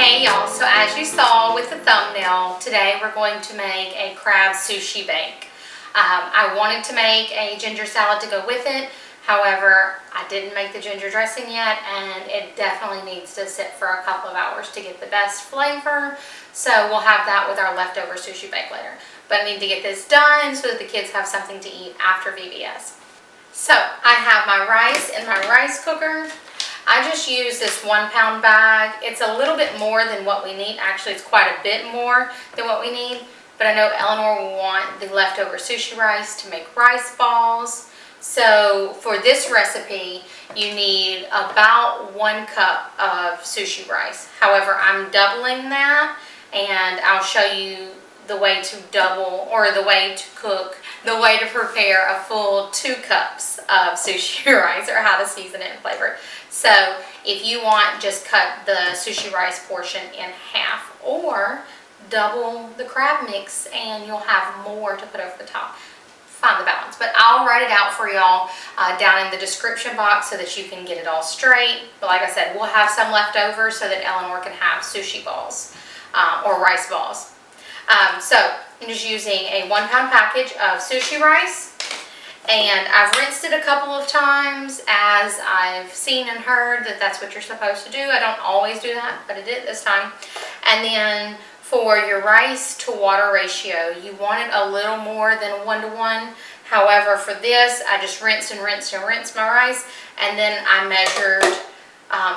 Hey y'all, so as you saw with the thumbnail, today we're going to make a crab sushi bake. I wanted to make a ginger salad to go with it. However, I didn't make the ginger dressing yet, and it definitely needs to sit for a couple of hours to get the best flavor. So we'll have that with our leftover sushi bake later. But I need to get this done so that the kids have something to eat after VBS. So I have my rice in my rice cooker. I just use this 1 pound bag. It's a little bit more than what we need. Actually, it's quite a bit more than what we need. But I know Ellinor will want the leftover sushi rice to make rice balls. So for this recipe, you need about 1 cup of sushi rice. However, I'm doubling that, and I'll show you the way to double, or the way to cook, the way to prepare a full 2 cups of sushi rice, or how to season it and flavor it. So if you want, just cut the sushi rice portion in half, or double the crab mix and you'll have more to put over the top. Find the balance, but I'll write it out for y'all down in the description box so that you can get it all straight. But like I said, we'll have some left over so that Ellinor can have sushi balls or rice balls. So I'm just using a 1 pound package of sushi rice, and I've rinsed it a couple of times as I've seen and heard that that's what you're supposed to do. I don't always do that, but I did this time. And then for your rice to water ratio, you want it a little more than 1 to 1. However, for this, I just rinsed and rinsed and rinsed my rice, and then I measured,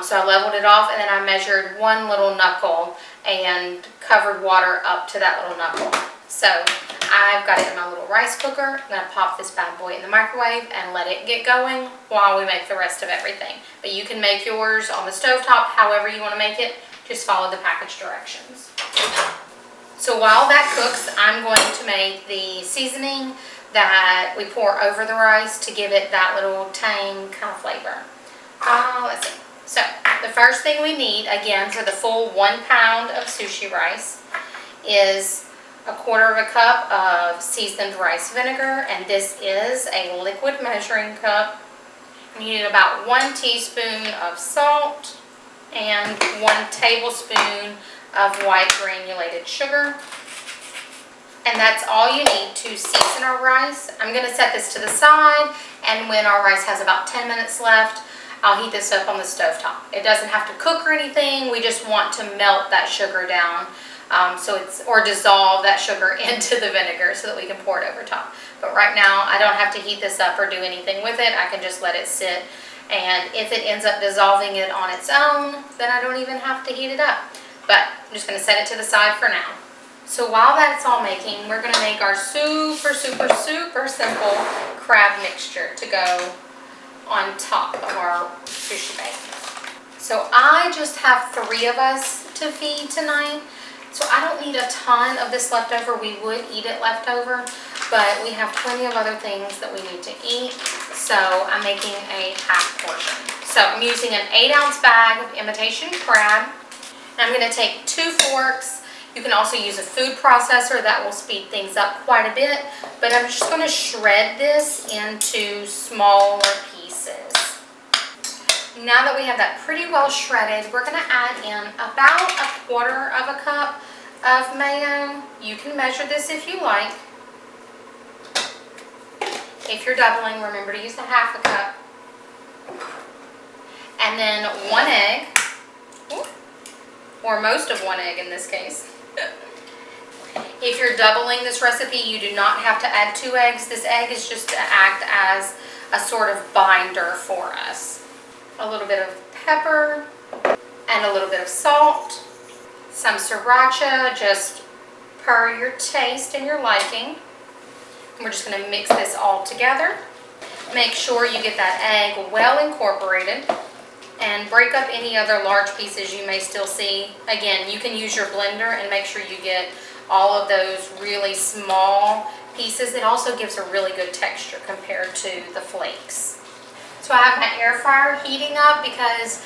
so I leveled it off, and then I measured 1 little knuckle and covered water up to that little knuckle. So I've got it in my little rice cooker. I'm going to pop this bad boy in the microwave and let it get going while we make the rest of everything. But you can make yours on the stovetop however you want to make it. Just follow the package directions. So while that cooks, I'm going to make the seasoning that we pour over the rice to give it that little tang kind of flavor. Let's see. So the first thing we need, again, for the full 1 pound of sushi rice is 1/4 cup of seasoned rice vinegar, and this is a liquid measuring cup. You need about 1 teaspoon of salt and 1 tablespoon of white granulated sugar. And that's all you need to season our rice. I'm going to set this to the side, and when our rice has about 10 minutes left, I'll heat this up on the stovetop. It doesn't have to cook or anything. We just want to melt that sugar down, or dissolve that sugar into the vinegar so that we can pour it over top. But right now, I don't have to heat this up or do anything with it. I can just let it sit. And if it ends up dissolving it on its own, then I don't even have to heat it up. But I'm just going to set it to the side for now. So while that's all making, we're going to make our super, super, super simple crab mixture to go on top of our sushi bake. So I just have 3 of us to feed tonight. So I don't need a ton of this leftover. We would eat it leftover, but we have plenty of other things that we need to eat. So I'm making a half portion. So I'm using an 8-ounce bag of imitation crab. And I'm going to take 2 forks. You can also use a food processor. That will speed things up quite a bit. But I'm just going to shred this into smaller pieces. Now that we have that pretty well shredded, we're going to add in about 1/4 cup of mayo. You can measure this if you like. If you're doubling, remember to use the 1/2 cup. And then 1 egg, or most of 1 egg in this case. If you're doubling this recipe, you do not have to add 2 eggs. This egg is just to act as a sort of binder for us. A little bit of pepper and a little bit of salt. Some sriracha, just per your taste and your liking. We're just going to mix this all together. Make sure you get that egg well incorporated, and break up any other large pieces you may still see. Again, you can use your blender and make sure you get all of those really small pieces. It also gives a really good texture compared to the flakes. So I have my air fryer heating up because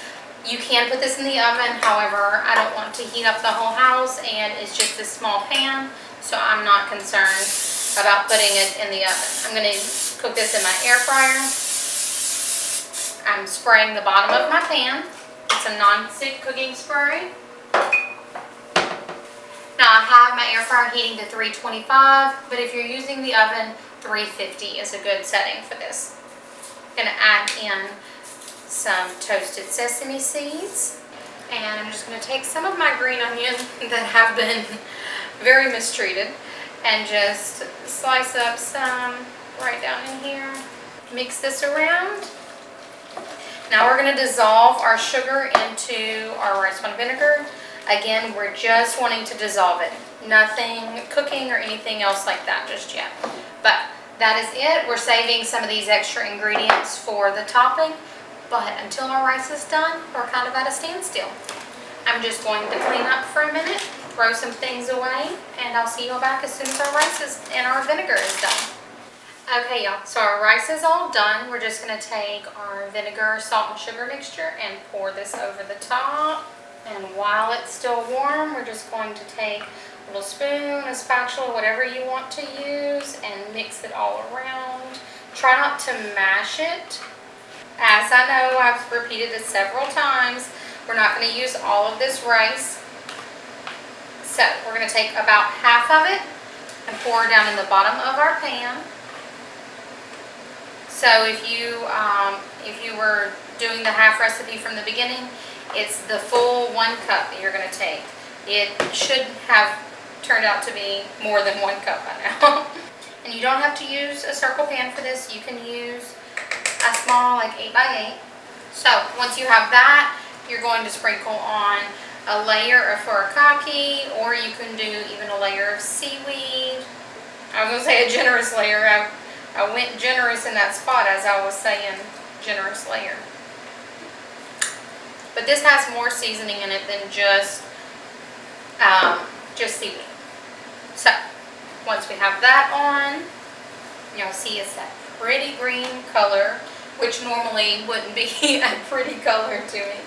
you can put this in the oven. However, I don't want to heat up the whole house, and it's just this small pan, so I'm not concerned about putting it in the oven. I'm going to cook this in my air fryer. I'm spraying the bottom of my pan. It's a non-stick cooking spray. Now I have my air fryer heating to 325, but if you're using the oven, 350 is a good setting for this. I'm gonna add in some toasted sesame seeds, and I'm just gonna take some of my green onion that have been very mistreated and just slice up some right down in here. Mix this around. Now we're going to dissolve our sugar into our rice wine vinegar. Again, we're just wanting to dissolve it. Nothing cooking or anything else like that just yet. But that is it. We're saving some of these extra ingredients for the topping. But until our rice is done, we're kind of at a standstill. I'm just going to clean up for a minute, throw some things away, and I'll see you back as soon as our rice is and our vinegar is done. Okay, y'all, so our rice is all done. We're just going to take our vinegar, salt, and sugar mixture and pour this over the top. And while it's still warm, we're just going to take a little spoon, a spatula, whatever you want to use, and mix it all around. Try not to mash it. As I know, I've repeated it several times, we're not going to use all of this rice. So we're going to take about half of it and pour it down in the bottom of our pan. So if you were doing the half recipe from the beginning, it's the full 1 cup that you're going to take. It should have turned out to be more than 1 cup by now. And you don't have to use a circle pan for this. You can use a small, like 8x8. So once you have that, you're going to sprinkle on a layer of furikake, or you can do even a layer of seaweed. I was going to say a generous layer. I went generous in that spot as I was saying generous layer. But this has more seasoning in it than just seaweed. So once we have that on, you'll see it's that pretty green color, which normally wouldn't be a pretty color to me.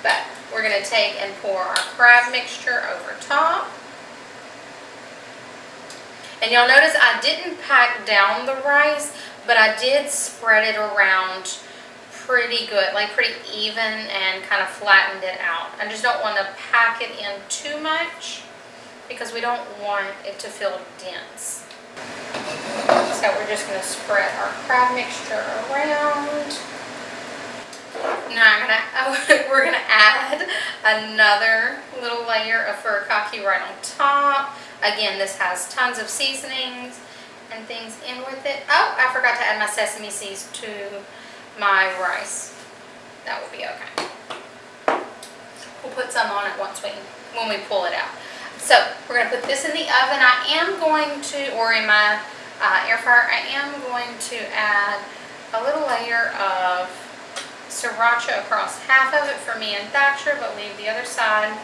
But we're going to take and pour our crab mixture over top. And you'll notice I didn't pack down the rice, but I did spread it around pretty good, like pretty even, and kind of flattened it out. I just don't want to pack it in too much because we don't want it to feel dense. So we're just going to spread our crab mixture around. Now we're going to add another little layer of furikake right on top. Again, this has tons of seasonings and things in with it. Oh, I forgot to add my sesame seeds to my rice. That will be okay. We'll put some on it when we pull it out. So we're going to put this in the oven. I am going to, or in my air fryer, I am going to add a little layer of sriracha across half of it for me and Thatcher, but leave the other side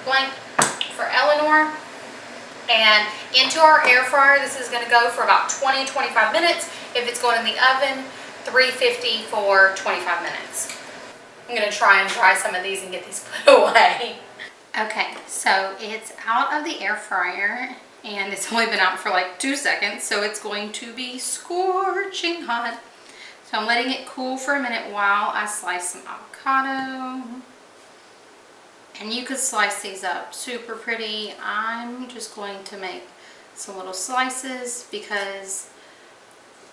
blank for Ellinor. And into our air fryer, this is going to go for about 20-25 minutes. If it's going in the oven, 350 for 25 minutes. I'm going to try and dry some of these and get these put away. Okay, so it's out of the air fryer, and it's only been out for like 2 seconds, so it's going to be scorching hot. So I'm letting it cool for a minute while I slice some avocado. And you could slice these up super pretty. I'm just going to make some little slices because,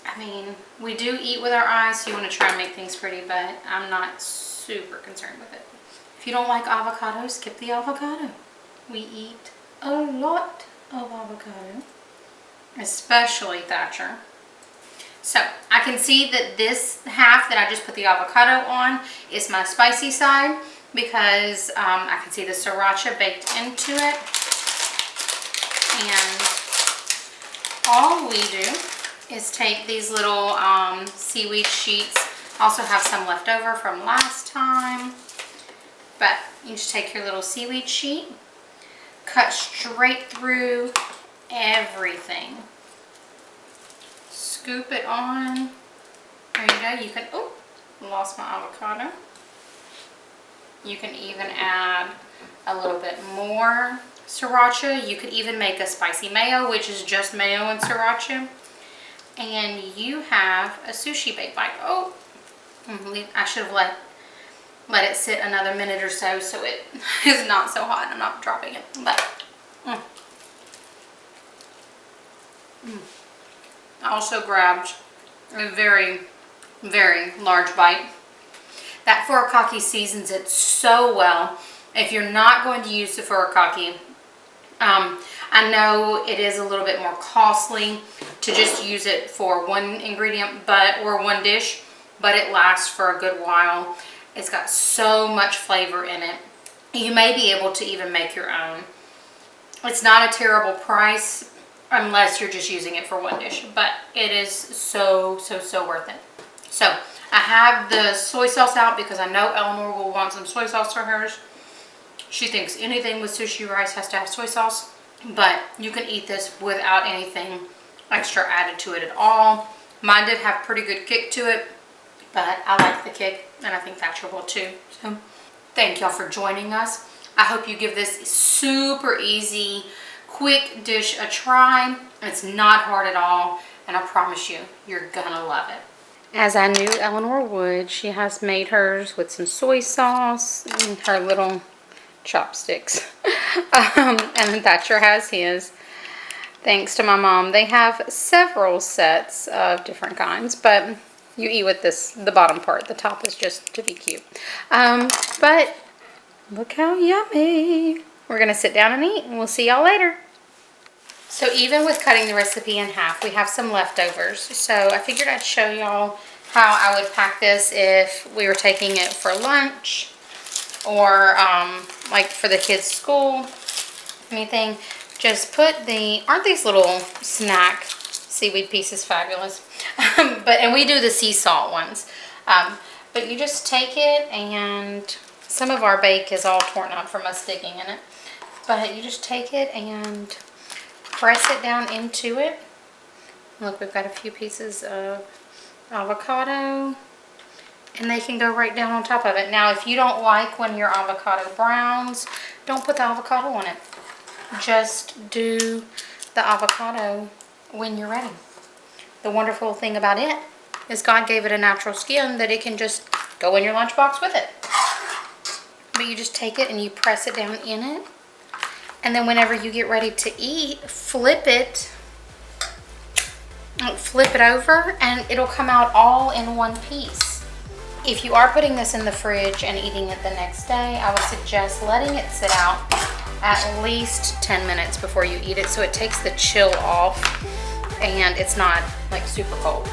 I mean, we do eat with our eyes, so you want to try and make things pretty, but I'm not super concerned with it. If you don't like avocado, skip the avocado. We eat a lot of avocado, especially Thatcher. So I can see that this half that I just put the avocado on is my spicy side, because I can see the sriracha baked into it. And all we do is take these little seaweed sheets. Also have some left over from last time. But you just take your little seaweed sheet, cut straight through everything. Scoop it on. There you go. You can, oh, lost my avocado. You can even add a little bit more sriracha. You could even make a spicy mayo, which is just mayo and sriracha. And you have a sushi bake bite. Oh, I should have let let it sit another minute or so it is not so hot. I'm not dropping it, but I also grabbed a very, very large bite. That furikake seasons it so well. If you're not going to use the furikake, I know it is a little bit more costly to just use it for one ingredient or one dish, but it lasts for a good while. It's got so much flavor in it. You may be able to even make your own. It's not a terrible price unless you're just using it for one dish, but it is so worth it. So I have the soy sauce out because I know Ellinor will want some soy sauce for hers. She thinks anything with sushi rice has to have soy sauce, but you can eat this without anything extra added to it at all. Mine did have pretty good kick to it, but I like the kick, and I think Thatcher will too. So thank y'all for joining us. I hope you give this super easy, quick dish a try. It's not hard at all, and I promise you, you're gonna love it. As I knew Ellinor would, she has made hers with some soy sauce and her little chopsticks. And then Thatcher has his. Thanks to my mom. They have several sets of different kinds, but you eat with the bottom part. The top is just to be cute. But look how yummy. We're gonna sit down and eat, and we'll see y'all later. So even with cutting the recipe in half, we have some leftovers. So I figured I'd show y'all how I would pack this if we were taking it for lunch or like for the kids' school, anything. Just put aren't these little snack seaweed pieces fabulous? And we do the sea salt ones. But you just take it, and some of our bake is all torn up from us digging in it. But you just take it and press it down into it. Look, we've got a few pieces of avocado, and they can go right down on top of it. Now, if you don't like when your avocado browns, don't put the avocado on it. Just do the avocado when you're ready. The wonderful thing about it is God gave it a natural skin that it can just go in your lunchbox with it. But you just take it and you press it down in it. And then whenever you get ready to eat, flip it over, and it'll come out all in one piece. If you are putting this in the fridge and eating it the next day, I would suggest letting it sit out at least 10 minutes before you eat it, so it takes the chill off and it's not like super cold.